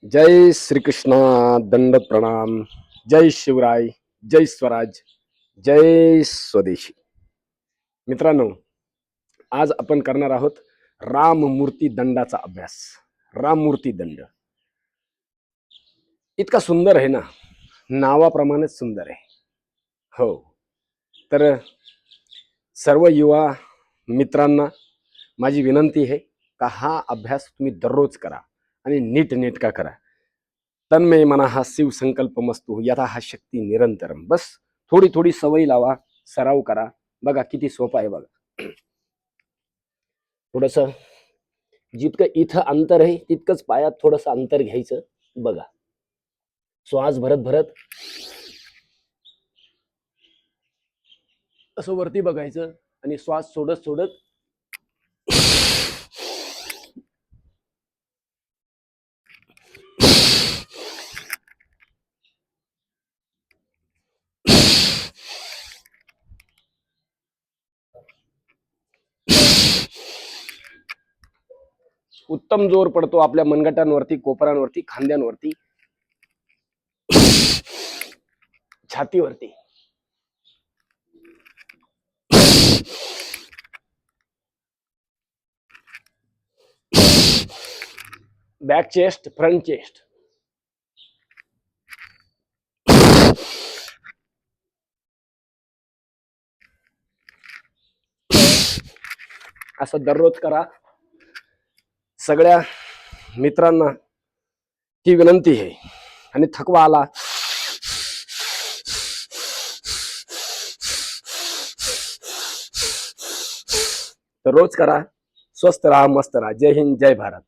जय श्रीकृष्ण. दंड प्रणाम. जय शिवराय. जय स्वराज. जय स्वदेशी. मित्रांनो, आज आपण करणार आहोत राममूर्ती दंडाचा अभ्यास. राममूर्ती दंड इतका सुंदर आहे ना, नावाप्रमाणेच सुंदर आहे. हो, तर सर्व युवा मित्रांना माझी विनंती आहे का हा अभ्यास तुम्ही दररोज करा आणि नीटनेटका करा. तन्मय मनाः शिव संकल्पमस्तु यथा शक्ती निरंतरम. बस थोडी थोडी सवय लावा, सराव करा. बघा किती सोपं आहे. बघा, थोडस जितकं इथं अंतर आहे तितकंच पायात थोडस अंतर घ्यायचं. बघा, श्वास भरत भरत असं वरती बघायचं आणि श्वास सोडत सोडत उत्तम जोर पडतो आपल्या मनगटांवरती, कोपरांवरती, खांद्यांवरती, छातीवरती. Back chest, front chest. असं दररोज करा. सगळ्या मित्रांना ती विनंती आहे. आणि थकवा आला तर रोज करा. स्वस्थ राहा, मस्त राहा. जय हिंद, जय भारत.